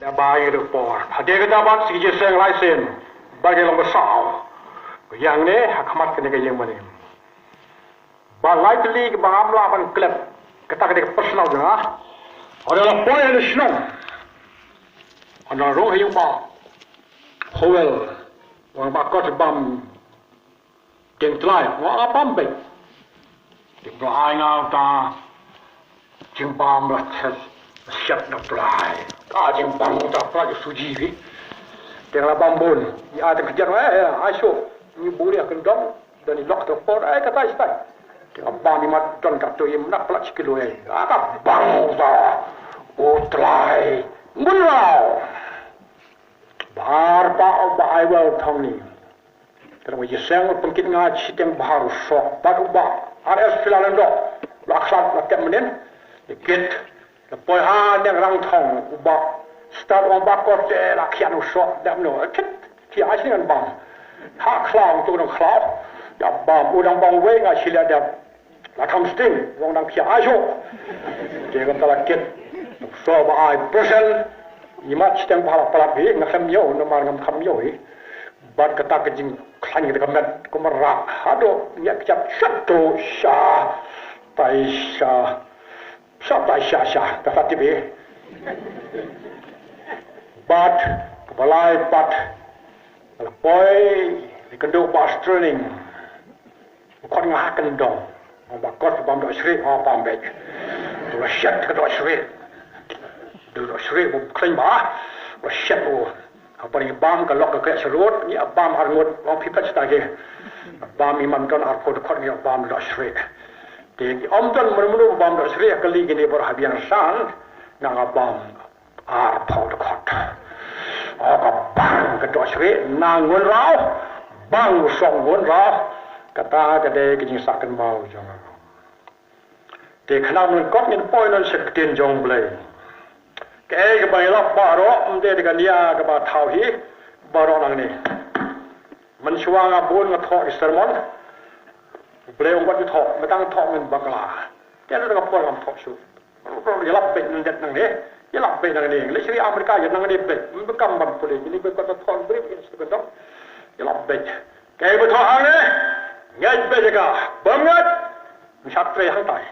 đã bài được bỏ hạt đề cái ta bắt sĩ chế sang lại sen bài cái lòng cái sao yang này hak mat cái này cái yang mana ba lại từ cái ba amla ban klep kita cái personal juga adalah poin yang senang adalah roh yang ba howel orang bakal sebam tiếng trai ngõ bám bịch tiếng trai ngao ta tiếng bám là thật sét nó trai cả tiếng bám ta phải suji đi tiếng là bám bồn ai tiếng kerja ai show ni boleh akan dom dan ni lock terpor kata istai tiếng bám ni mat ton kat tu yang nak pelak kilo apa bang ta o trai mulao bar ba ai wel thong ni kalau je sang pengkit ngaj sistem baharu sok baru ba RS filalan do laksan lakem menen dikit lepoi ha yang rang thong uba start on bakot lakhian sok dam no kit ti ai dengan bang ha klang tu dong klau da bam udang bang we nga sila da la kam sting wong dang pia ajo je gam tala kit so ba ai present imat sistem baharu palak bi ngam yo no mar ngam kham yo bat kata kejing khang de kamet kumara hado yak chap shatto sha taisha sha ta fatibe bat balai bat boy dikendo bas training kon ngakan dong ba kot bam do sri ha bam bek do shat ka do sri do sri bu kling ba ba shat o apa ni bam ka lok ka serut ni bam har ngot wong pipat sta ge bam imam ton har ko khot ni bam do sri te om ton murmuru bam do sri ka li ni bor habian san na bam ar phau de khot ka bang ka do sri na ngon rao bang song ngon rao kata ka de ki jing sakan mau jong te khnam nun kot ni poi non sek tin jong blai cái bài lọc bà đó để cái nia cái bà thảo hi bà đó năng này mình xóa ngà buôn ngà thọ sermon beli ông bắt thọ mà tăng thọ mình bạc là cái đó là cái phần làm thọ su cái lọc bệnh mình năng này cái lọc bệnh năng này lấy sri Amerika cái năng này bệnh mình bị cầm bằng phơi cái này bị thọ beri cái đó cái lọc bệnh cái bị thọ hàng này ngay bây giờ bấm ngay mình sát tray hàng tay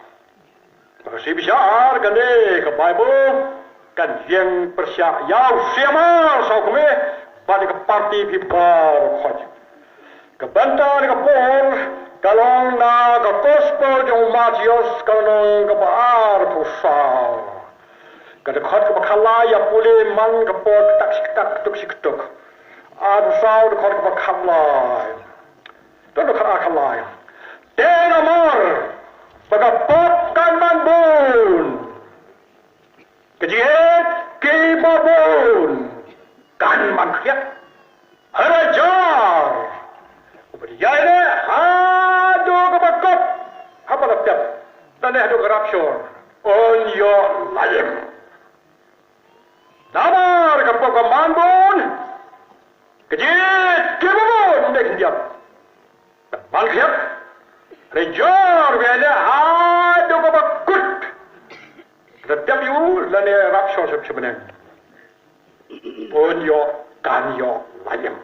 cái gì bisa cái này cái Bible kan yang persyak yau siapa sau kami pada ke parti pipar khoj ke bantar ke por kalong na ke gospel jong Matius kalong ke bar pusau ke dekat ke khalai ya pule man ke por tak tuk ad sau dekat ke khalai tu dekat khalai ten amar bagapot kan man bun kejiat kibabun kan mankhiat harajar ubadiyane hadu kabakot hapalapyat tane hadu corruption on your life damar kapok manbun kejiat kibabun dekhiat mankhiat harajar beda hadu kabakot setiap you lane rapsho sebenarnya pun yo kan yo layam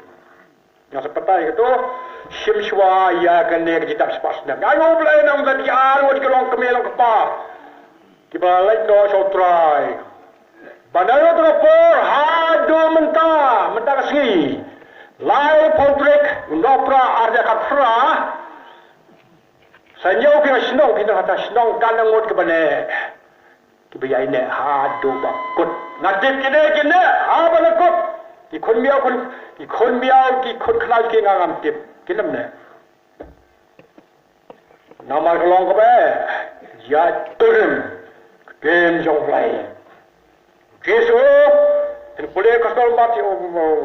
yang seperti itu simswa ya kene kitab sepasna ayo play nang tadi alo di kolong kemelong kepa kita lek do so try banayo to por hado menta kasih lai potrik ndopra arja kapra sanyo kina snong kina kata snong kan ngot ke bane bây này ha đồ bạc cột ngắt tiếp cái này ha bao nhiêu cột cái con miao cái con khai cái ngang tiếp cái năm này nào mà cái lòng cái bé giá tuần game trong play Jesu thì boleh kasih mati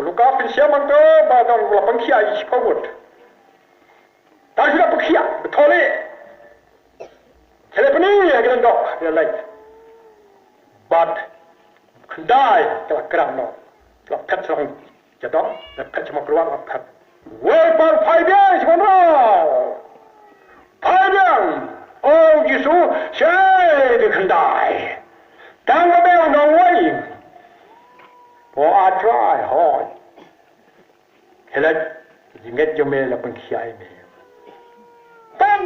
luka pensia mangto badan luka pensia isi kawut tapi sudah pensia betul ni saya pening ya kita dok dia lain but kendai kalau kerang no kalau pet serang jadok dan pet cuma keluar kalau pet weapon 5 years sebenarnya 5 years oh Yesu saya di kendai tangga bel no way พออาตรายหอยเฮลัดยิงเกจเมลเป็นขี้ไอเมตั้ง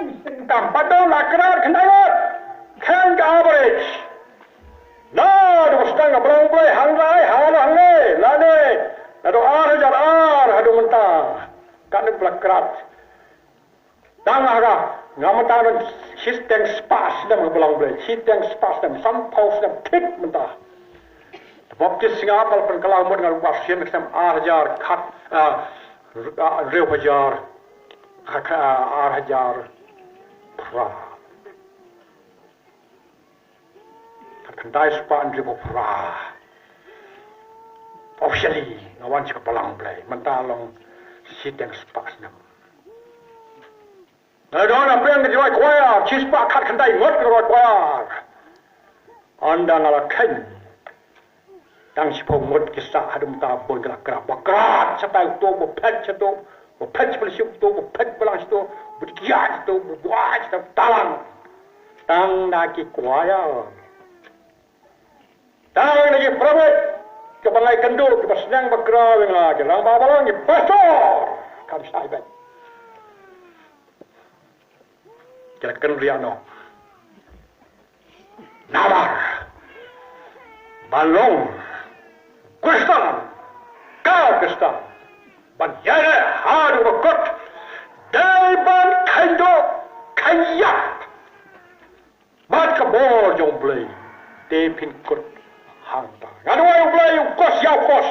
ตั้งปัดดอนลักราขนาดแข่งกับอาเบรชน่าดูสตังกับพลังไปหังไรหังหังเลยนั่นเองนั่นดูอาร์จัดอาร์ฮัดูมันตาการนึกลักราตั้งอะไรงามันตาเป็นชิสเต็งสปาสนั่นมันพลังไปชิสเต็งสปาสนั่นซัมพาวส์นั่นทิกมันตาBaptis Singapura pun kalau mau dengan wasiat macam arhajar kat real hajar arhajar pra kendai sepan real pra officially ngawan cakap pelang play mentalong sidang sepas nam ada apa yang dijual kuayar cispa kat kendai ngot kuayar anda ngalakanตั้งชิพงมดกิสาหดุมตาบนกระกราบกราดสไตล์ตัวบุพเพชตัวบุพเพชพลิชิตัวบุพเพชพลังตัวบุตรยาตัวบุวาตัวตาลังตั้งนากิกวายตั้งนากิพระเวทกับอะไรกันดูกับสนางบักราเวงลากับลังบาบาลังกับพระโสคำใช้แบบจะกันเรียนอนาบาร์บาลงKristan, Kristan, banjara haru bakot, daiban kaido, kayak, mat kabor jong blay, tepin kot hangta. Ngaduai jong blay kos yau kos,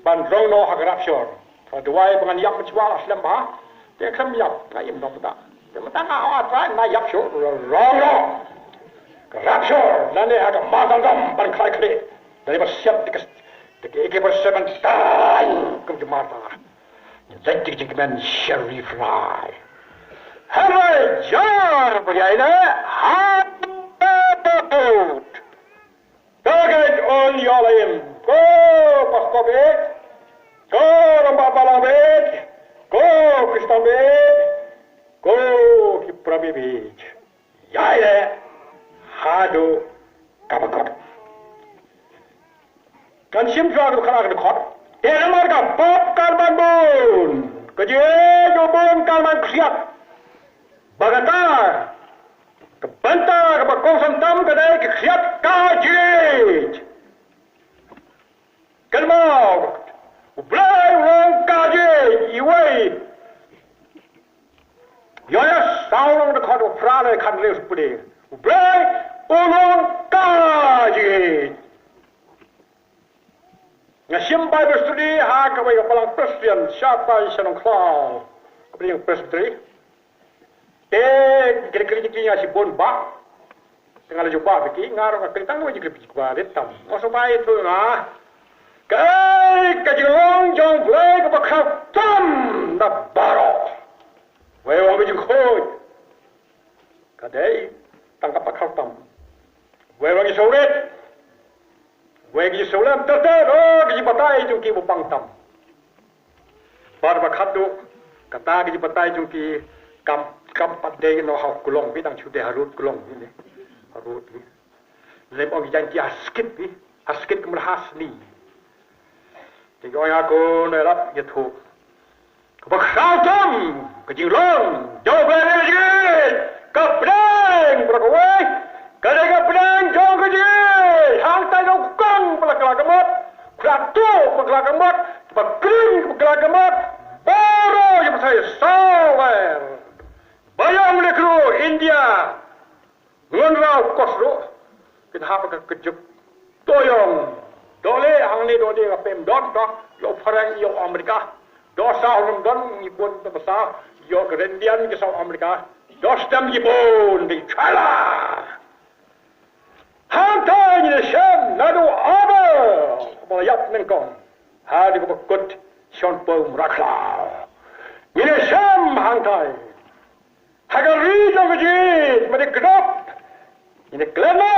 ban rong no hagarap shor. Ngaduai bangan yap mencual aslam bah, dia kem yap ngayim no mata. Dia mata ngawat right na yap shor, rong no, garap shor, nane agak magang dom ban klai kle. Dari bersiap dekat AK-47 tahun ke Jakarta. Jadi jengkeman Sharif Rai. Hello, jar berjaya habut. Target on your aim. Go Paskovit. Go Rambabalabit. Go Kristabit. Go Kiprabibit. Yaya hadu kabakot. Kan simjua tu kerana dekot. Dia marga pop karban bun. Kerja jobon karban kesiat. Bagatar. Kebantar kebakongsan tam kedai kesiat kajit. Kelmau. Ublai orang kajit. Iwai. Yaya saulong dekot uprale kan leus pudi. Ublai orang kajit. Ngasim Bible study ha kawai kapalang Presbyterian siapa isanong klau kapaling Presbyterian kira-kira jika si bon ba tengah jumpa beki ngarang kentang wajib beki kualit tam masuk baik tu ngah kai kajilong jong play kapakau tam na baro wei wang biji koi kadai tangkap pakau tam wei wang isoret Wegi solam terter, gigi batai jungki bupang tam. Bar bakadu, kata gigi batai jungki kam padai no hau kulong, bidang sudah harut kulong ini, harut ni. Lem orang janji askit kemudian hasni. Jadi orang aku nerap gitu. Kebakau tam, kejilong, jauh lagi, kaplang, berakawai, kadang kaplang jauh kejil, hang tayo Pelagamat, Kratu pelagamat, Bakrim pelagamat, Boro yang saya sawer. Bayang negro India, ngunrau koslo, kita apa kejuk, toyong, dole hang ni dole apem don dah, yo Farang yo Amerika, dosa orang don ibon terbesar, yo Kerendian ke South Amerika, dostam ibon di China. Hantai ni Syam nadu ada melayap nengkong hari berkut Syam pun rakla ni Syam hantai hagari jogajit mari kedap ini keleno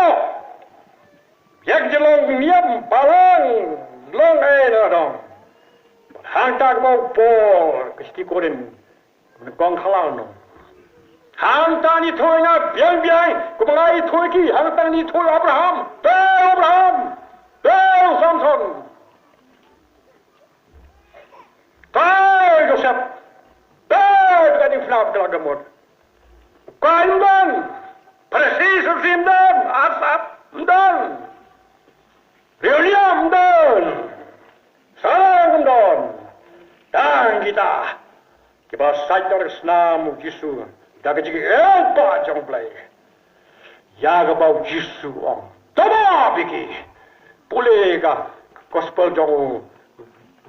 yak jelong niam palang long nadong hantai mau por kesti koren nengkong halal no Hang ni thôi nha, biang, kau mengai thôi ki, hang ni thôi Abraham, Samson, Iba saja namu Yesus. Daga jigi elba jong play. Yaga bau Yesus om. Tama biki. Pulega gospel jong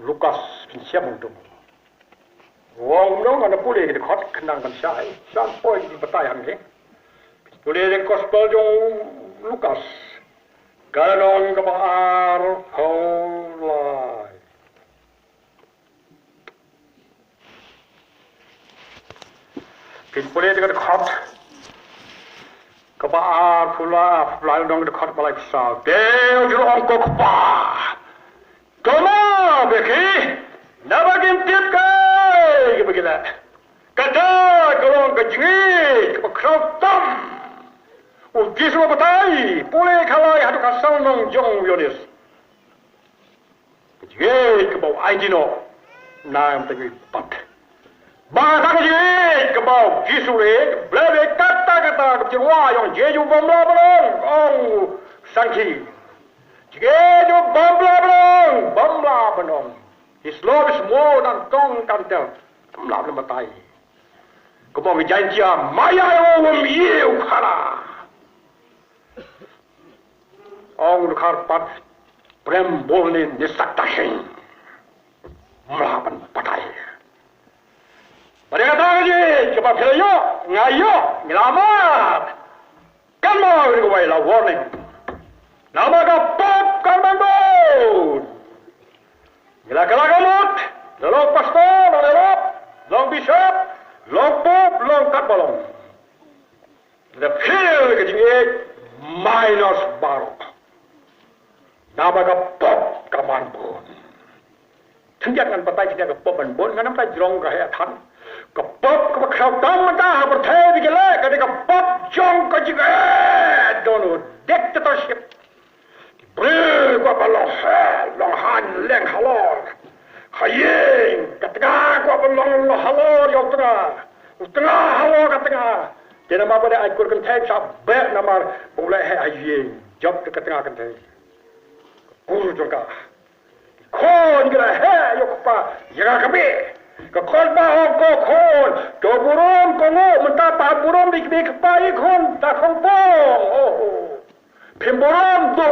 Lukas siapa tu? Wong dong ada pulega di kot kenang kan syai. Sampai di batayan ni. Pulega gospel jong Lukas. Ganon kebar holai. Boleh dengan kot kebar pula lalu dong dekat balai besar. Dia juru angkut kebar. Koma beki, nama gintip kai begitu. Kata kalau kejengit kekrautam. Uji semua betai, boleh kalau ada kasang nong jong Yonis. Kejengit ke bawah aidino, nam tegi pat. Bahasa kejengit ke bawah Jisule, belajar kata-kata kecewa yang jeju bamba belong, oh sangki. Jeju bamba belong. His love is more than tongue can tell. Bamba lematai. Ke bawah janji maya yang miu kara. Ong karpat prem bolin nisaktahin. Melaban patai. Mereka tahu je, cepat kelayo, ngayo, ngelamat. Kan mau dikuai la warning. Nama kapap kalmandun. Gila kelagamut, lelok pastor, lelok, long bishop, long pop, long katbalong. The feel kejengit minus barok. Nama kapap kalmandun. Jangan patai kita kapap kalmandun, kan nampak jerong kaya tan. Kapap kepakautan mentah berteh digelak ketika kapap jong kejigat dono dictatorship beri gua long han leng halor hayeng ketika gua long halor yang tengah halor ketika dia nama pada ikut kenteng sabek nama boleh hayeng job ke tengah kenteng guru juga kon gila yok pa jaga kami Kekon bahong kokon, do burom kongo mentah pah burom di kepai kon tak kongpong. Oh, pemburom do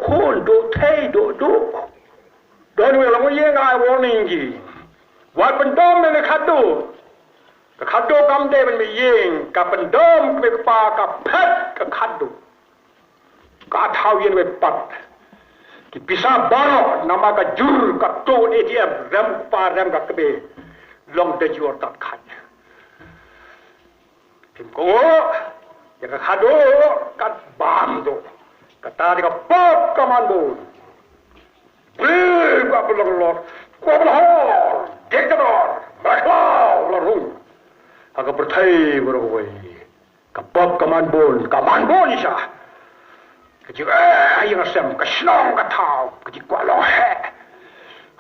kon, do tei, do. Don we lang ye ngai warning ji. Wat pendom ne khadu. Khadu kam de ben mi yeng, ka pendom ke pa ka phat ka khadu. Ka thau yen we pat. Bisa baru nama kajur kato ATM rem ka kebe long de jur tak khat tim ko ya ka khado kat bam do kata ka pop kamando bri ka belong ko belong dictator baklau lorung aga perthai beroi ka pop kamando isha Kecik ayang asam kesenang katau kecik kualo he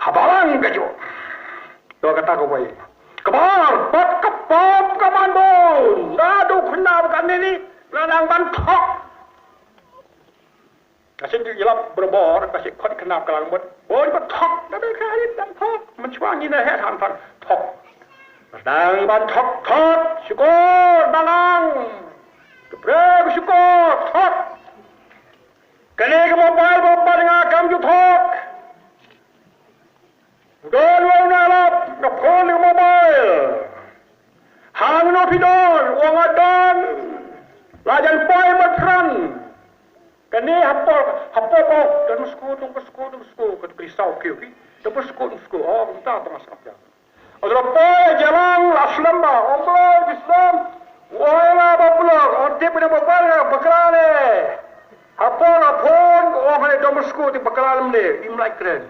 habalang kejo do kata ko boy kebar pat kepop kamandon ngadu kena bukan ini ladang bantok kasih dilap berbor kasih kot kena kelang bot boy bantok tapi kali bantok mencuang ini he hantar tok ladang bantok tok syukur balang kebrek syukur tok Kali ke mobile dengan kam jutok. Don wang nalap ke phone ke mobile. Hang no pidon wang adan. Lajan pai matran. Kani hapor ko dan musko ke krisau ke. Dan musko. Oh, entah tengah sakap. Adra pai jalan aslam ba. Ombo Islam. Wala bablog. Orde pada mobile bakrane. Apon, orang ada domusku di bakalan ni, imlai keren.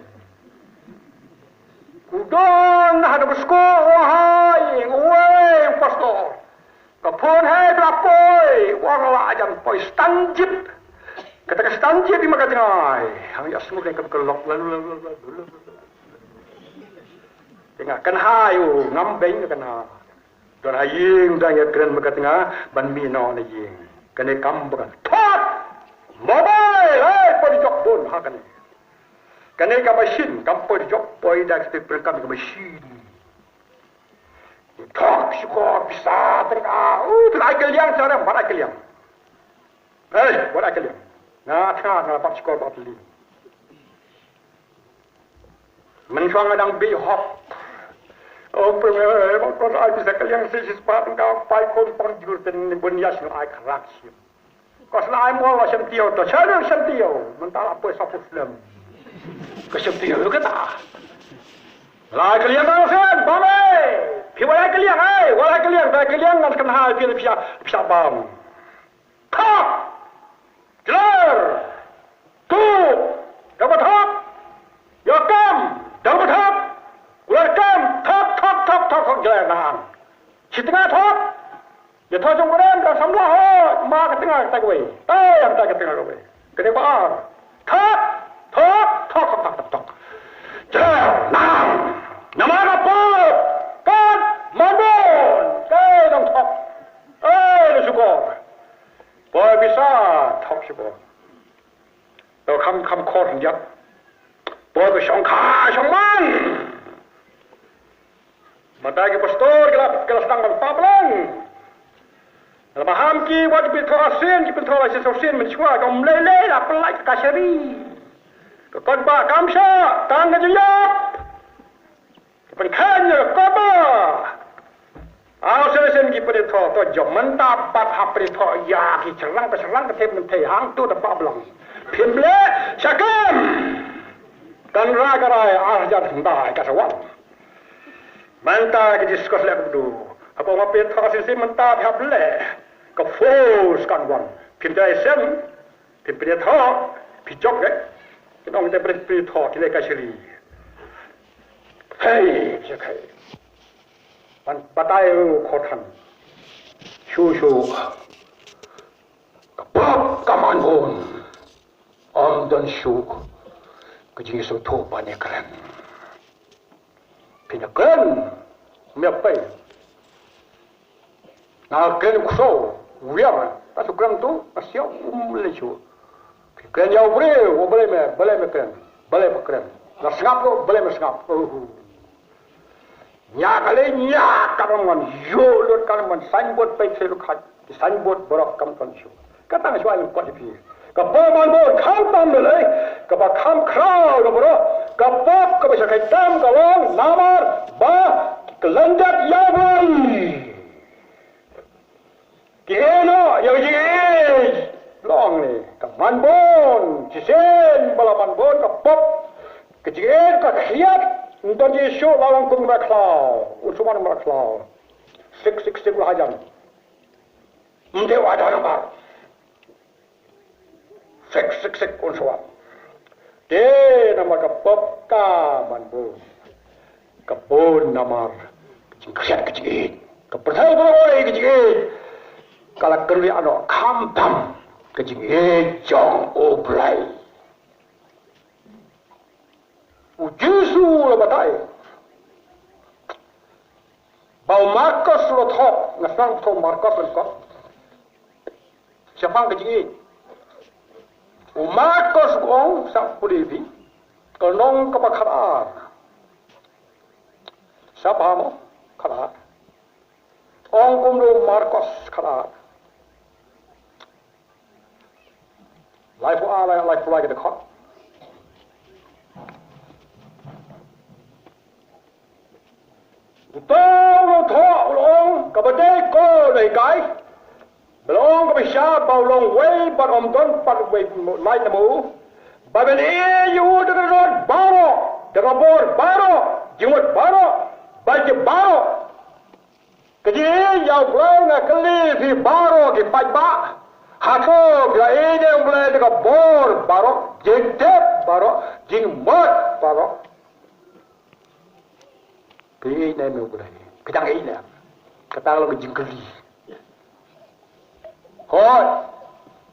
Kudon ada domusku, wahai, pastor. Kapon hai berapoi, orang ajan poi stanjip. Kata stanjip di makan tengah. Hang ya semua yang kelok lalu. Tengah kan hayu, ngambeng kan ha. Don haying dan ya keren makan tengah, ban mino na ying. Kene kambukan. Tot! Mobile, poi jok bon hakan. Kanai ka machine, kam poi jok poi dak ste perkam ka machine. Thok syukur bisa tengah. Tengah keliang cara buat keliang. Buat keliang. Nah, tengah dapat syukur buat li. Mensuang adang bihop. Pengen kau ai bisa keliang sih sepat engkau pai kon jur ten bunyas no ai kerak sih. Kau selai mau lah sentiau tu, cari sentiau. Mentah apa sapus lam. Kesentiau tu kata. Lai keliang kau sen, bamai. Pi walai keliang, dah keliang kan kena hal pi pia bam. Kap, jelar, tu, dapat hap, yakam, dapat hap, ular kam, thok jelar nang. Setengah thok. Ya thok jong koran dah samlah ho, ma ke tengah tak wei. Yang tak ke tengah wei. Kene ba. Thok. Jelar nang. Nama apa? Kan mandon. Dong thok. Syukur. Boy bisa thok syukur.เราคำโคตรยับปอยก็ช่องขาช่องมันมาได้กับpastor kalau sedang berpablang kalau paham ki wajib berterasin ki berterasin sosin mencua kau meleleh lah pelai kasari kau ba kamsa tang ngejayap penkhanya kau ba sen ki pada to job mantap pat hap pada to ya ki serang ke tem mentei hang tu da pablang pimble syakam dan ragarai arjar hendai kasawan mantap ke diskus lek du apa ngape thasi si mantap hap le ka fos kan wan pimdai sen pimple tho pijok ke kinong te pri tho ki le kasiri hei jakaiมันปะไตโคทันชูกับป๊อบกับมันโอนอมดันชูก็จึงสุทุปานิกรันพินักรันไม่ไปนาเกินคุโซวิอาร์แต่สุกรันตัวเสียวเลยชูเกินยาวเบลวเบลไม่เกินเบลไม่เกินแล้วสงับก็เบลไม่สงับNyak kaman yolot kaman signboard pe selu khat signboard borok kam ton shu katang shwa lim kot pi ka po man bo kham tam le ka ba kham khrao lo bro ka pop ka ba shakai tam ka long namar ba kelanjat yawan keno yo ji long ni ka man bon chisen bala man bon ka pop ka ji ka khiat Untuk Yesus lawan kung maklau, usuman maklau, sik hajan. Mungkin ada nomor, sik usuman. Dia nama kapok manbu, kapon nama kecil kecil, kepercayaan boleh kecil. Kalau kerja ano kampam kecil jong oblay. Jesu lo batai. Bau Markus lo thok, ngasang thok Markus lo kok. Siapa kecil? Markus gong sang pulivi, kenong kepakaran. Siapa mo? Karat. Ong kumdo Markus karat. Life like the cock. Tao thọ long cả bên đây có đầy cái long có bị sa bao long quay bắt ông tuấn bắt quay một mai nằm mũ bà bên ấy yêu được rồi baro chỉ một baro bà chỉ baro cái gì giàu lên là cái ly thì baro cái bạch bạ hạt thô cái ấy đem lên cái bor baro dính thép baro dính mật baro cái này mình cũng cái thằng ấy nè cái ta là cái dính cái ly thôi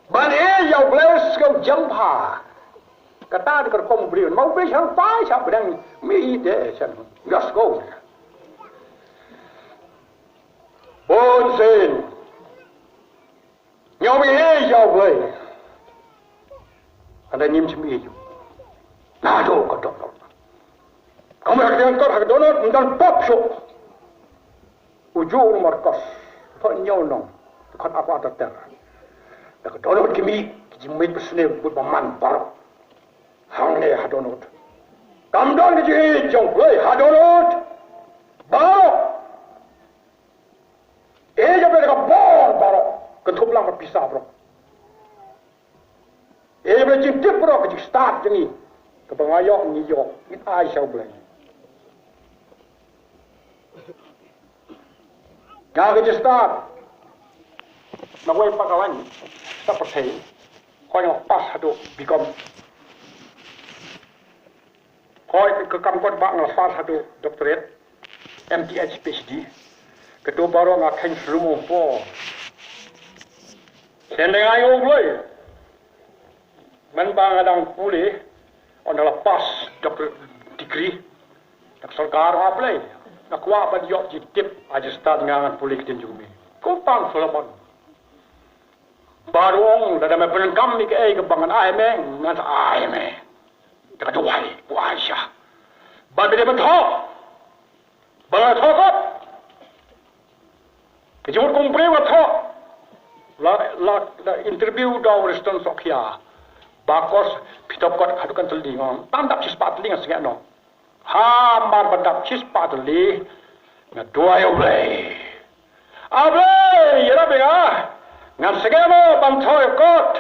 bạn ấy giàu lên cái jump ha cái ta thì còn không biết mau biết sang phái sao đang mỹ để xem let's go bốn xin nhau bị giàuเลยanh ta nhìn chim yêu nào đâu có đâu kamu yang kau hak donor mendan pop show ujung markas penyau nong kan apa ada ter nak donot kimi jimit besne but baman par hang ne ha donot kam don ji jong loi ha donot baro jabe ka bor baro ke thuplang ka pisa bro jabe ji tip bro ke start jengi ke bangayo ni yo it ai sao blen ga ke start na wei pakawan ta percaya kau yang pas hadu become kau ke kampung bang pas hadu doctorate MTH PhD ketua baru ngakan serumu po sendeng ayo boleh menbang adang pulih on lepas doktor degree nak sarkar apa nak kuat pada yok jitip aja start ngangan pulih ketinjumi kupang Solomon baruong dah dah penengkam ni ke kebangan meng ngan meng dekat wai bu Aisyah ban dia bentok ban thokot kejut kumpre wa thok la interview daw reston sokhia bakos pitop kot hadukan teldi ngom tam dap cispat ling asnga no ha mar badap cispat li na doayo blai ablai yara bega ngan segamo bantoy kot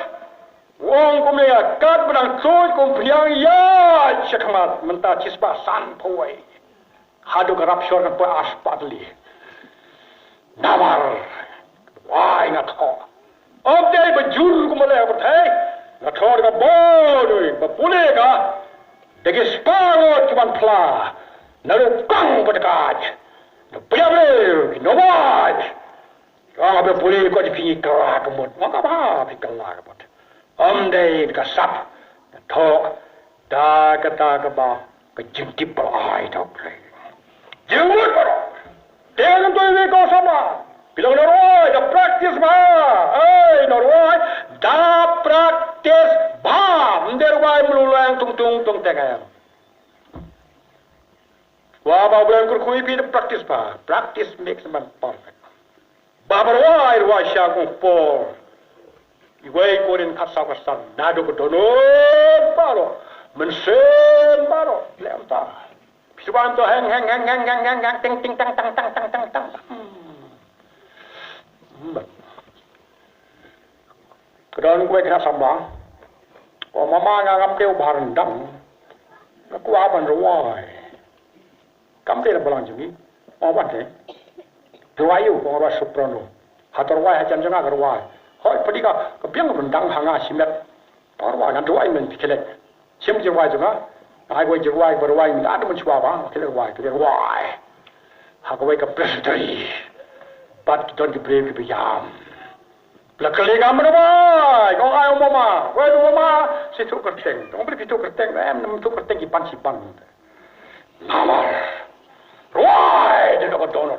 wong kumya kat bedang coy kumpiang ya chakmat menta cispa san phoi hadu corruption pa aspat li namar wai ngat ho obdai bajur kumale berthai ngat ho ga bodoi bapule ga dege sparo cuman pla nalu kang pedekaj no priable no waj ang abe puli ko di pingi kala kemut maka ba pikala kemut omdai ka sap tho da kata ka ba ka jintip pa ai tau play jumut baro dengan tu ini kau sama bilang noroi da practice ba noroi da practice ba nderwai mululang tung tengah wa ba bulan kurkui pi da practice ba practice makes man perfect babarwai rwai syakung por iwai korin katsa kasan nado ko donot baro mensen baro lemta pisuban to hang ting ting tang kedon gue kena sambang oh mama ngam teu barendang aku aban rwai kam dia balang jumi awan deh Ruayu orang soprano, hatorwai hajam jangan ruai. Hoi pergi ke biang rendang hanga simet, ruai kan ruai men pikilet. Sim jeruai juga, ai goi jeruai beruai min ada mencuba bang, kira ruai. Hagawai ke presenteri, bat kita diberi kebiyam. Belakang ngam ruai, kau ayo mama, kau mama, situ kerteng, kau beri situ kerteng, nam situ kerteng kipan sipan. Namar. Ruai dia dapat donor.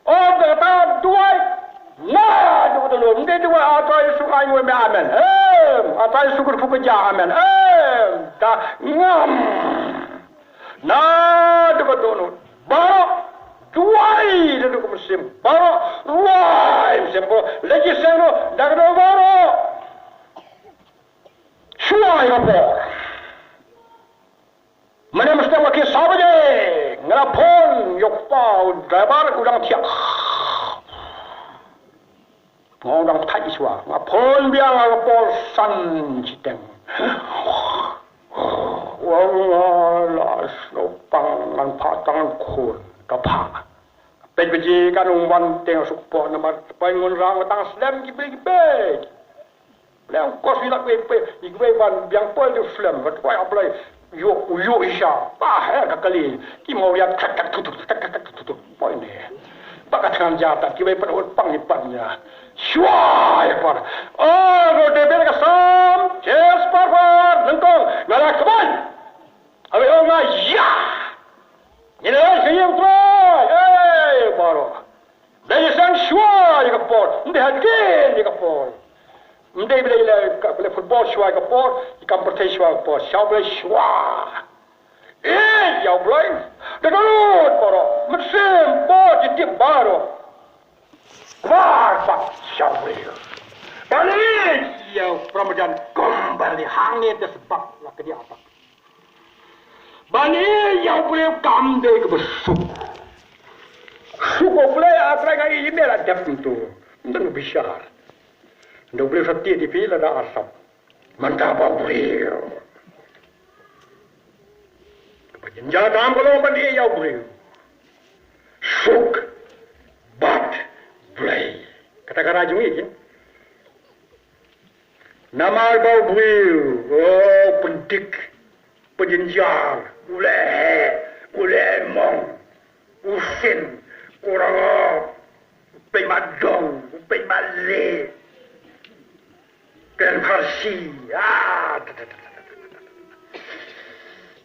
Oh, kata duai. Nah, dia kata lu. Mungkin dua atai sukai mu amen. Atai sukur fukaja amen. Ta ngam. Nah, dia kata donor. Baru duai dia dapat musim. Baru ruai musim. Lagi seno dah kata baru. Suai apa? Mana mesti makin sabar je. Ngelapon, yokpau, driver udang tiak. Udang tak iswa. Ngapon biang ngapon san citeng. Wala sopang ngan patang kun kapak. Pejbeji kan umwan teng sukpo nama pengun rang tang slam kibel. Leang kos wilak wepe, igwe ban biang pol tu slam. Wai ablai. Yo isya, kali, kimau yang tak tutup, poin ni. Bakat dengan jatah, kita perlu pangipannya. Syuai par, rote bela kasam, cheers par, lengkong, galak keban. Habis orang ya, ini lah siang tu, baru. Dari sang syuai kapor, nanti hadir di kapor. Mendai bila football syua ke por, ikan pertai syua ke por, syau boleh syua. ya boleh. Dekat poro, mesin bot di baru. Keluar pak syawil. Balik ya Ramadan kembali hangit sebab lah ke dia apa. Bani yang boleh kamde ke besuk. Suko boleh apa lagi ini lah jap itu. Tidak bisyar. Tidak boleh setia di pila dah asap. Mantap boleh. Penjajah kalau bani yang boleh. Suk bat boleh. Kata-kata rajung ini. Nama bau boleh. Oh pendik. Penjenjar, uleh mong, usin, kurang, upay madong, upay mali, ken farsi,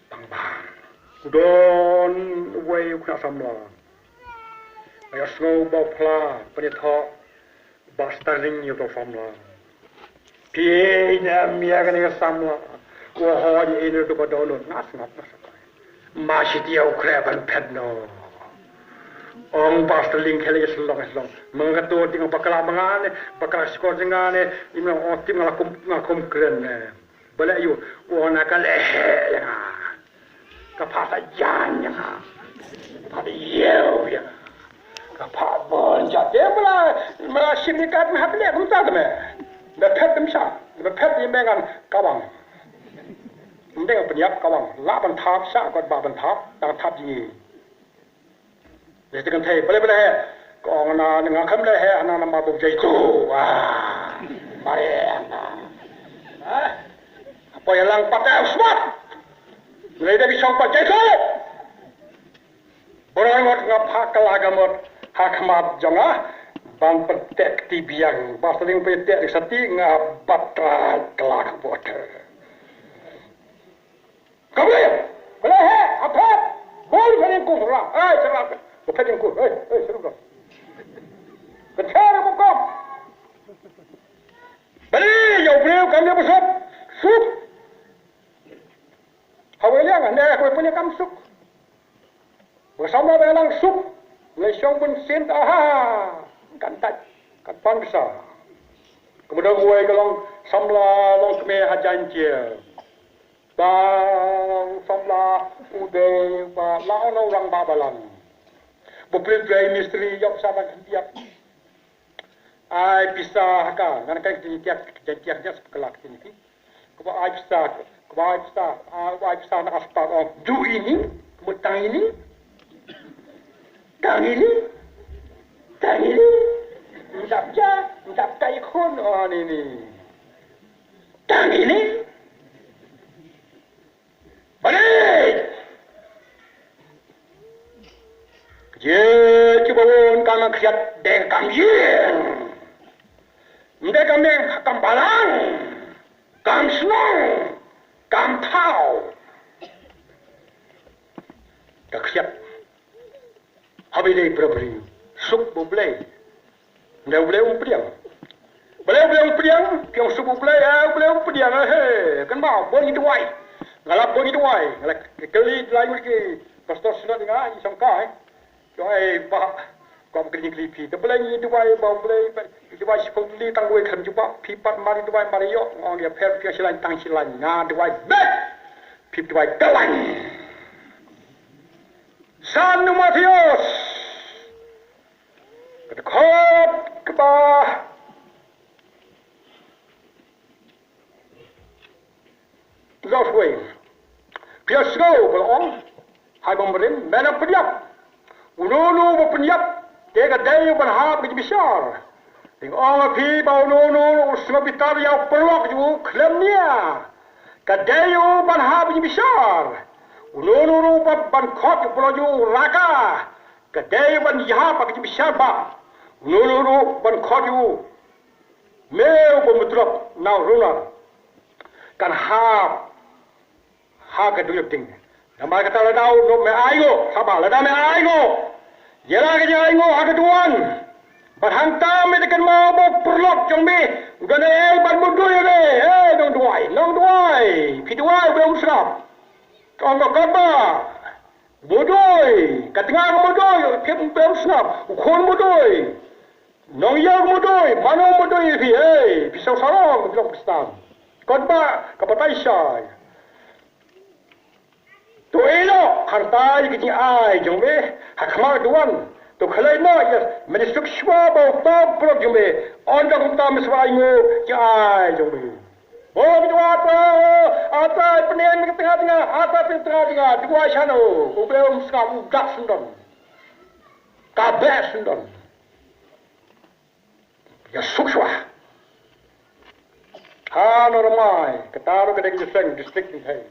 bang, udon, way ukna samla, ayah snow bau pla, penithak, bastarling itu samla, pienya miagan yang samla. Wah, ini tu pada orang nas. Masih dia ukreban pedno. Orang pasti link kali selong. Mengatur dengan bakal mangan, bakal skor dengan ini orang tim ngakum keren. Boleh you, orang nak leh ya. Kapasa jan ya. Pada yew ya. Kapak bonjat dia malah syirikat mahapilih bukan tu meh. Bepet misal, bepet ini dengan kawang. Mending penyap kawang, la bantap sa kot ba bantap, dang tap ji. Jadi kan thai boleh kong na dengan kam le he ana nama bung jai tu. Wah. Mare ana. Apa yang lang pakai smart. Mulai dari sang pat jai tu. Borang ngot ngap kalagamot hakmat jonga ban petek tibiang, basaling petek sati ngabatra kelak boter. Kamu boleh apa? Boleh paling kurang. Cerah. Paling kurang. Seru. Kecara bukan. Balik, jauh beliau kami besar. Suk. Hawilah anda aku punya kamu suk. Bersama dengan suk. Malaysia pun sen kantat. Katpan besar. Kemudian gue kalau samla long keme hajan je. Bang samla udah ba lawan orang babalan. Bupil gay misteri job sama tiap. Ai pisah kan, kan tiap sekelak ini. Kau ai pisah nak aspak of du ini, mutang ini, kang ini, minta ikon on ini, kang ini. Balik! Dia cuba kan kiat deng kambing. Ndek kambing kambalang. Kam senang. Kam tau. Tak kiat. Habis dia berberi. Suk boleh. Ndek boleh umpriang. Boleh umpriang. Kiang suk boleh umpriang. Kan mau boleh duai. Ngalap boleh duai. Ngalap keli lain lagi. Pastor sudah dengar isang kai. Joy bah kau kini klipi. Terbelah ni duai bau belai. Duai sekali tangguh kerja juga. Pipat mari duai mari yo. Orang dia per pias lain tang silan. Ngah duai bet. Pip duai kalan. San Matius. Kedekot kebah. Lost way. Pias go belong. Hai bomberin. Mana pediap. Unono berpenyap. Dia kadai berhab di besar. Tengok orang pi bau unono semua bitar yang pelok ju klemnya. Kadai berhab di besar. Unono berkhot ju pelok ju raka. Kadai berhab di besar ba. Unono berkhot ju meu bermutlak nau rular. Kan hab kedua ting. Nama kata ladau no me aigo, sabar ladau me aigo. Jelah kerja aigo ada tuan. Berhantam itu mau perlok jombe. Gana ban mudu ya le. Nong duai. Piduai belum serap. Angka kaba, bodoh, katengah bodoh, pem snap, ukon bodoh, nongyang bodoh, mana bodoh ini, pisau sarong, pisau Pakistan, kaba, kapatai syai, tu elok, hartai kini ai, jombe, hakmar duan, tu kalai na, ya, menisuk shwa bau tab pro jombe, anda kumta meswai ngo, ya ai jombe. Oh, itu apa penian ke tengah-tengah, apa di tengah-tengah, dua sana, ubel sekarang ugat sendon, kabeh sendon, ya sukswa, normal, ketaruh kedai keseng distrik ni hai,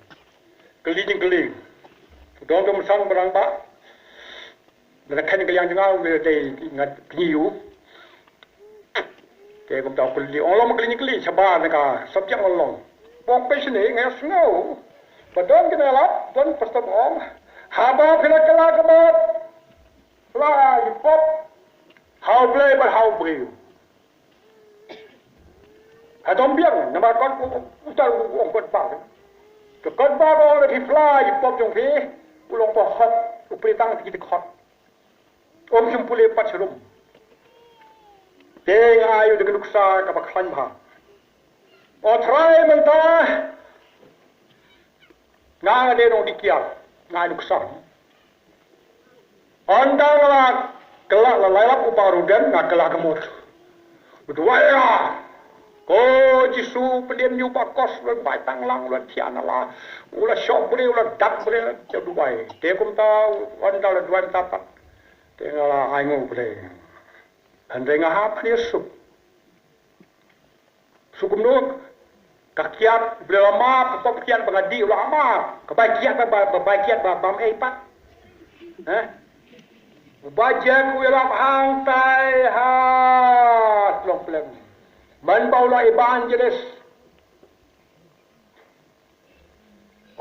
keliling, dong mesang berang ba, mereka ni keliang jengau dari ingat penyiu. Kaya kung tahu kuli, orang keli sabar mereka, subjek orang. Bong pe sini ngai snow, padon kena lap, don pasti bong. Haba pila kala kebat, fly pop, how play but how brave. Hadom biang, nama kon utar orang kon pa. Kon pa orang di fly pop jong pi, ulong pa hot, upri tang kita hot. Om simpule pat serum. Deng ayu dengan luksa kapak klanbha. Otrai mentah. Ngang ada nong dikiat, ngai luksa. Andang lah kelak lalap uparudan nak kelak kemur. Berdua ya. Ko jisu pendem yu bakos lan bai tanglang lan tiana la. Ula shop bre ula dak bre ke Dubai. Tekum ta andal duan tapat. Tengala aingu bre. Andai ngahap ni sup. Sukum nuk kakiat bila lama kakiat bangadi ulah amat. Kebagian bam eipat. Baca ku ialah hantai hat long pelem. Man baulah iban jenis.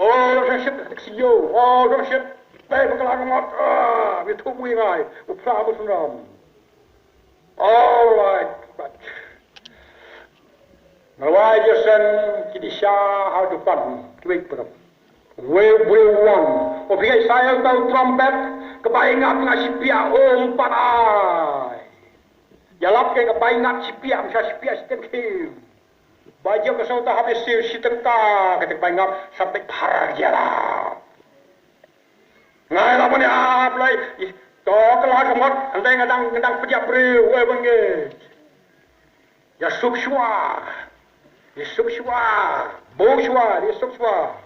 Oh, syip siyo. Oh, syip. Baik berkelang mat. Itu wingai. Upra bersunram. All right, but nawai jasan kini syah how to fun tweet perap. We won. Opikai saya tahu trumpet kebaingat ngasipia parai. Jalap ke kebaingat sipia masa sipia sistem kim. Baju kesau tak habis sistem ta ketik baingat sampai parah jalap. Ngai lama ni aplai. Toh kelah kemot, andai ngadang pejak beriu, bangge. Ya subswa, boswa, subswa.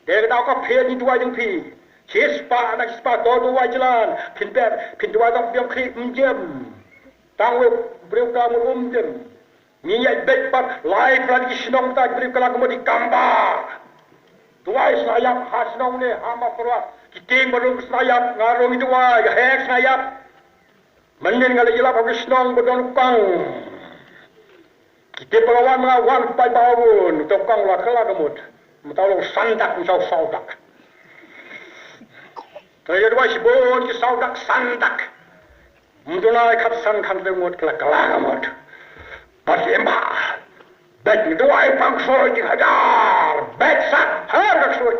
Dia kata kau pihak dua jeng pi, cispa dua jalan, pintu dong piam kri menjem, tangwe beriu kamu menjem. Minyak bekpat, live lagi senong tak beriu kelah kemot di kamba. Tuai sayap hasnong ni, hama perwat. Kiting baru senayap, ngarung itu wah, hek senayap. Mending kalau jelap habis senong bedon ukang. Kita pengawan pai bawun, tukang lah kelah kemud. Mentolong sandak misau saudak. Terjadi dua sibon ki saudak sandak. Mendunai kapsan kan kemud kelah kemud. Pasti embah. Bet dua pangso di hajar. Bet sat harga suit.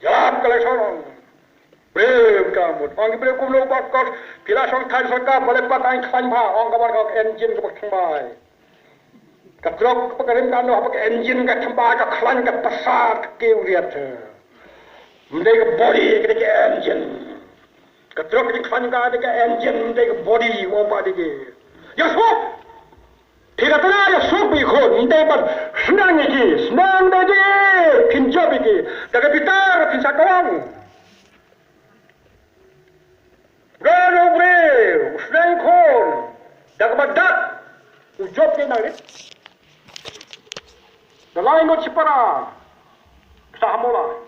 Jalan kalau sorong, brave kamu. Orang brave kumlo bakar, pila sorong thai sorga boleh pakai klan bah. Orang kawan kau engine ke berkembang. Ketrok pekerin kanu apa ke engine ke cembah ke klan ke pesat ke uriat. Mendai ke body ke engine. Ketrok ke klan ke engine mendai ke body wapa dige. Ya sok. Tidak pernah ya sok ikut, mendai ber senang lagi, pinjam lagi, daga pitar, pinjam kawan. Gano brave, senang kon, daga badat, ujop ke nangit. Dalai ngot cipara, sahamola.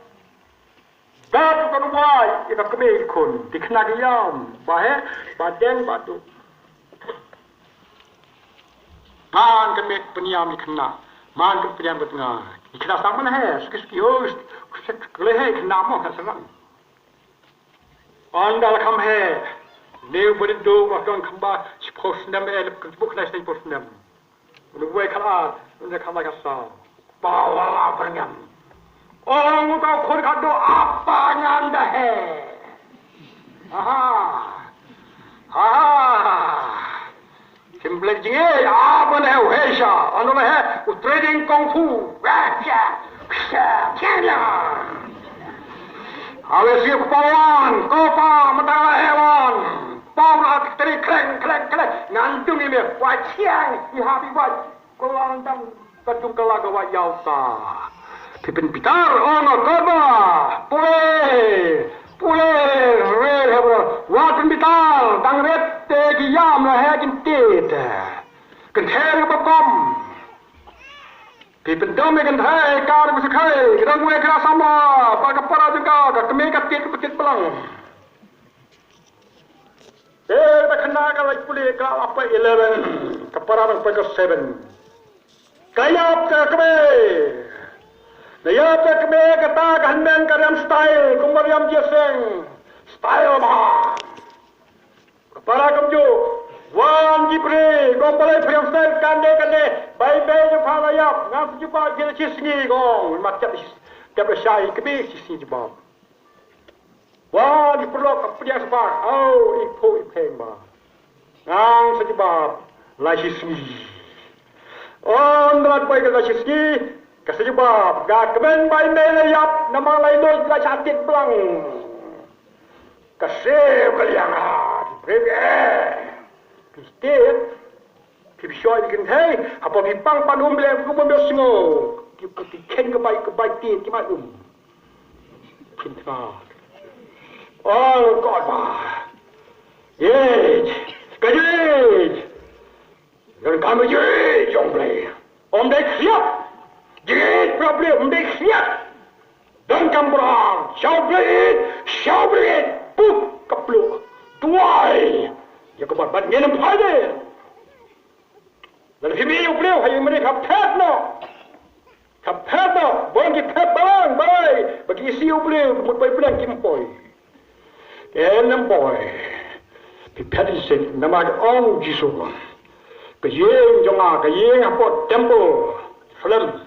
Dat kan buai, ika kemil kon, dikena diam, baden batu. Man kemet peniam ikna, man kem peniam betengah. Ikna sama lah, sekali host, keleh ikna mo hasalan. Andal kam hai, new berido waktu kamba, sepos nem buk nasi pos nem. Ulu kalah, ulu kamai kasar, bawa peniam. Orang kau kau kado apanya anda he? Aha. Simple jinge apa nih wesha? Anu nih trading kungfu. Kaya. Awas siap pawan, kopa mentara hewan. Pawan teri kleng. Ngantung ini waciang. Ihabi wac. Kulang dan kadung kelaga wayauta. Pipin pitar ono koba. Pule. Rel hebro. Waten pitar. Dang ret tegi yam la hegin tit. Kenther bakom. Pipin dome kenther kar besakai. Kedang gue kena sama. Pakai para juga. Kami katit betit pelang. Tak kena kalau pulih kalau apa 11. Kepara orang pakai 7. Kayap ke kebe. Nayap ke kebe kata kehendak karyam style. Kumbariam jeseng. Style mah. Kepara kamju. Wan jipri. Kumpulai film style kande. Baik-baik je palayap. Ngan sejumpa kira cisngi gong. Macam tiap syai kebe cisngi jebab. Wah, diperlukan kepedia sebab. Ipeng bah. Ngang sejebab. Lagi sini. Berat baik lagi sini. Kesejebab. Gak kemen baik layap. Nama lain doi lah cantik belang. Kesel kalian. Pistit. Pisoi bikin hei. Apa bipang panum boleh aku membiar semua. Diken kebaik tin. Kimadum. Pintar. Oh, God, Gajit! Jangan kamu jit, jomblay. Om dek siap. Jit problem, om dek siap. Dan kambrang, syabrit, puk, kepluk, tuai. Ya kebat ngenam pada. Lalu sini yang beliau, hanya mereka kapet no. Boleh kita bang, bagi isi yang beliau, kemudian bilang kimpoi. Enam boy, pipadi set nama Om Jisu. Kayeng jonga, kayeng apa tempo, film.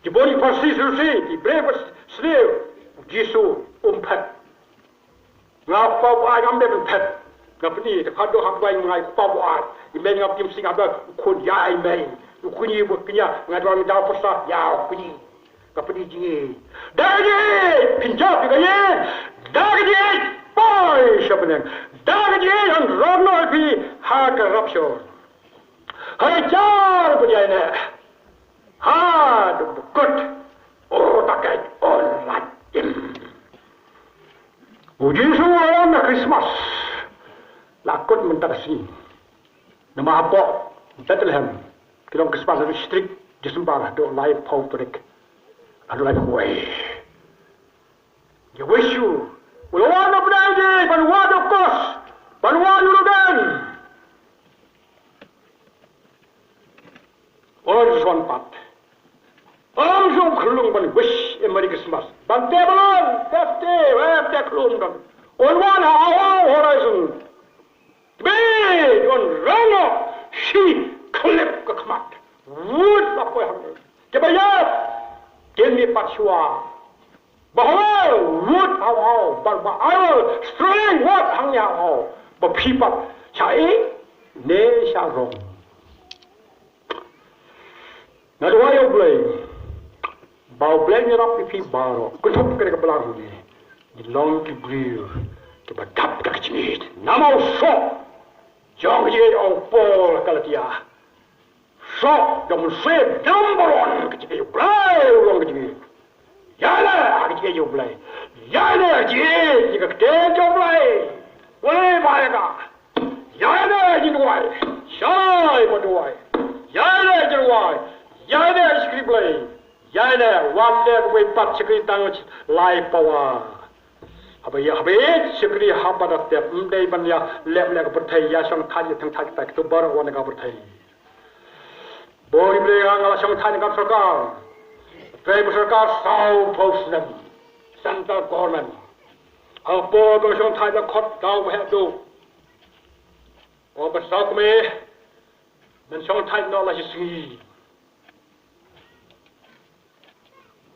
Dibori pasti selesai, diberi sedih. Jisu umpat. Ngapa buat ambil umpat? Ngapa ni? Kalau hambai mengai pabuat, imei ngap tim sing ada kun ya imei. Kunyi bukannya ngadwan dapat sah ya kunyi. Ngapa ni jingi? Dagi pinjam kayeng, dagi. Boy, siapa Dagi yang rono pi hak rapsor. Hajar berjaya. Bukut. Takai online. Uji semua nak Christmas. Lakut mentarasi. Nama apa? Bethlehem. Kita Christmas itu strict disembah do live public. Adu live way. You wish you. Walau berada, banuan kos, banuan Yurdan. Orang sempat. Orang jom kelung ban wish Amerika Christmas. Ban tebelon, teh kelung dan. Orang horizon. Bed on rano, she klip kekemat. Wood apa yang? Kebayar, kini patsua. Bahawa wood awal, awal string wood hangnya awal, berpipat cai ne syarong. Nadua yang boleh, bau boleh nyerap pipi baru, kutup kena kebelang ni, di long kibril, kebadap tak cemit, nama sok, jangan jadi orang pol kalau dia, sok jangan save jambaron kecil boleh orang kecil. Yana, kita jumpai. Yana, jika kita jumpai, boleh bayar. Yana, jinuai, syai berdoai. Yana, jinuai, yana skriblai. Yana, wanda wepat sekali tangguh live power. Habis sekali hamba datang. Mendai banyak lep bertai. Ya sang tanya tang tak tu baru wana bertai. Boleh beli angala sang tanya kan serkal. Federal Sarkar South Postnam, Central Government. Apa bersama Thailand kot tahu mahdu. Apa bersama kami, bersama Thailand lagi segi.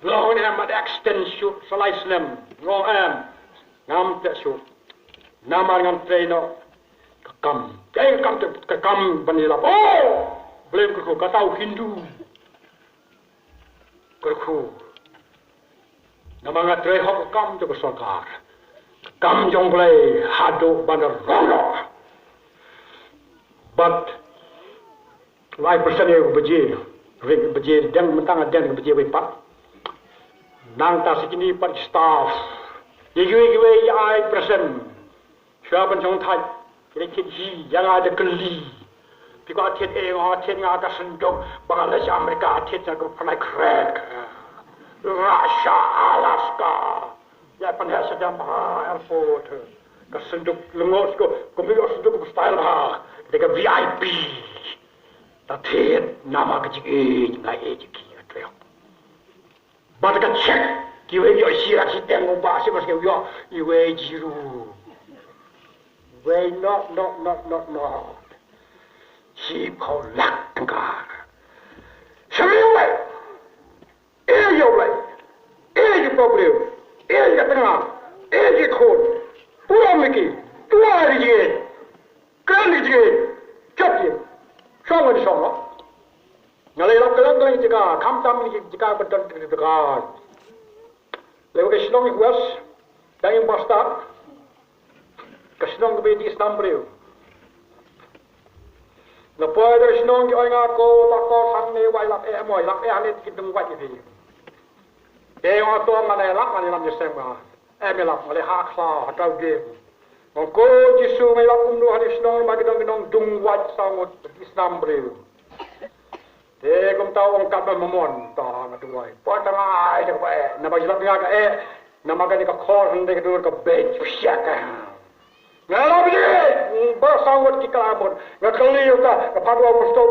lo ni mat extend shoot slice nem ngo ngam te shoot nama ngam traino kam te kam banila blame ko katau Hindu ko nama ngat trai hok kam to sarkar kam jong play hado bandar rono but lai persen ye beje ring beje dan mentang dan beje we pat nang ta sikini pat staff ye ai persen siapa jong thai ye kiji yang ada keli piko athet athet nga ka sendok Bangladesh Amerika athet nga ko panai crack Russia Alaska ya pandai sedang airport ka sendok lengos ko komilo sendok style ha dekat VIP athet nama kecil ngai ejiki atreo bad ka check kiwe yo sia si tengo ba si mas yo iwe jiru we not chỉ có lạc cả sao vậy cái problem cái tengah cái khôn pura meki tua gì cái gì chấp gì sao mà sao nó ngày nay cái lần này cái tham tam cái betul cái lepas cái Shillong West đang bastard cái Shillong cái di Islam beliau na pwede sinong yung nga ko bako sang ni wai lak moy lak alit kidung wai ki yung ato nga na lak ani lam yesem nga lak ngale ha kla hataw ge ko jisu may lak umno hani sinong magidong dung wai sang Islam breu kum taw ang kadban momon ta nga duwai pwede nga ay na bagilak nga ka na magani ka khor hande ka dur ka bench syaka ngalah begini, bersangkut kita labur. Ngakali kita kepada orang stop.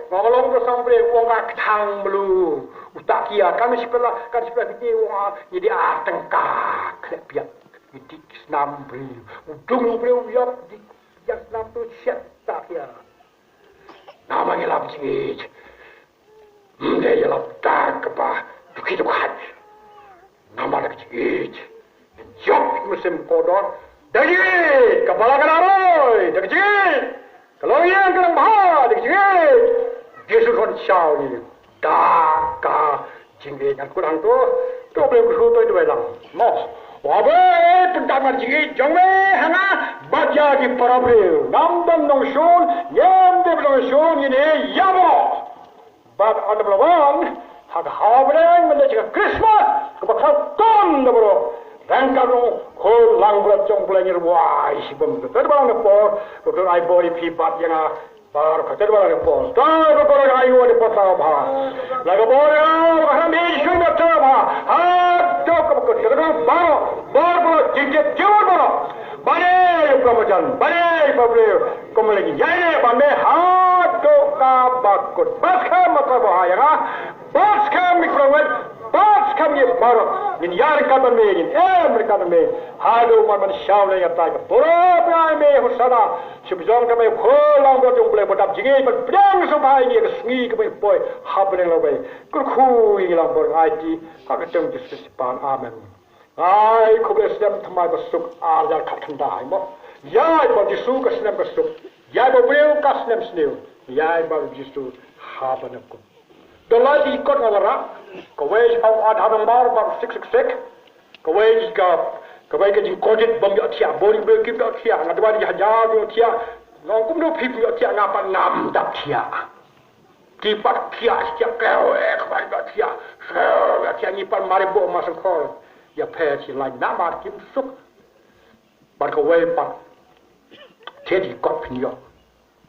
Ngalang bersampai orang ketang belu. Utakia kami sebelah kita orang jadi tengkak kepiak. Jadi senam belu. Udung belu yang di yang senam tu siap tak ya. Nama ni lap sini. Dia lap tak apa. Begitu kan. Nama lap sini. Jok musim kodor. Daging, kepala kena roy, daging. Kalau yang kena bahar, daging. Dia suruh siau ni, dah jingge yang kurang tu boleh bersuatu itu belang. Mas, wabai pendangan jingge, jangan hana baca di parabril. Nambang nongsun, yang dia nongsun ini yamo. Bab anda belawang, hak hawabreng menjadi Christmas, kepada ton bro. Dan kalau kau langgar jong pelanyir wah isi bom tu terbalang nepor, betul ai body pipat yang bar terbalang nepor. Tahu betul ai wadi potau bah. Laga bora, kaham isu betul bah. Aduh kau terbalang bar jinjit jauh bah. Balik kemudian, balik publik kemudian. Jadi bame aduh kabakut. Baskan mata bahaya kah? Baskan mikrowen. Bas kami baru, ini yang kami main, mereka main. Halo man syawla yang tak. Pura pura main husana. Sebujang kami kolang berjumpa boleh berdap jingai berdang sampai ni kesungi kami boy habeng lawai. Kurkui hilang berai hak ketemu disesipan amen. Ai kubesem temai besuk arjal katendai mo. Yai bagi su kesem besuk. Yai boleh kasem sniu. Yai bagi su habeng aku. Dalam ikut ngalarak, kawai jauh ada nomor bang sik, kawai jing kodit bang jauh boring berkip jauh tiap, ngadwa di hajar jauh tiap, ngangkum do pip jauh tiap ngapa ngam dak tiap, kipat tiap kawai tiap nyipan maribo masuk kol, ya pergi lain nama kim suk, bar kawai pak, tedi kot pinjau,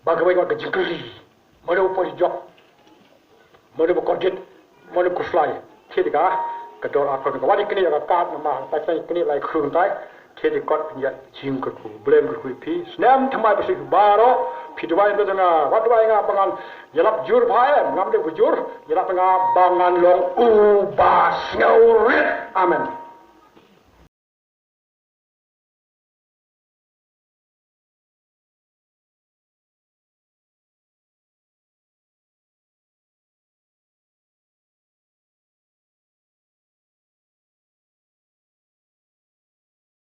bar kawai kot kejikri, mana upos jauh. Mana berkodit, mana kuslai. Tiada kedor akor kawali kini agak kat nama pasai kini lagi kurung tai. Tiada kot punya jing kerku, blame kerku pi. Senam temai bersih baro. Piduai itu tengah, waduai ngah pangan. Jalap jur payah, ngam dia bujur. Jalap tengah bangan long ubas ngaurit. Amen.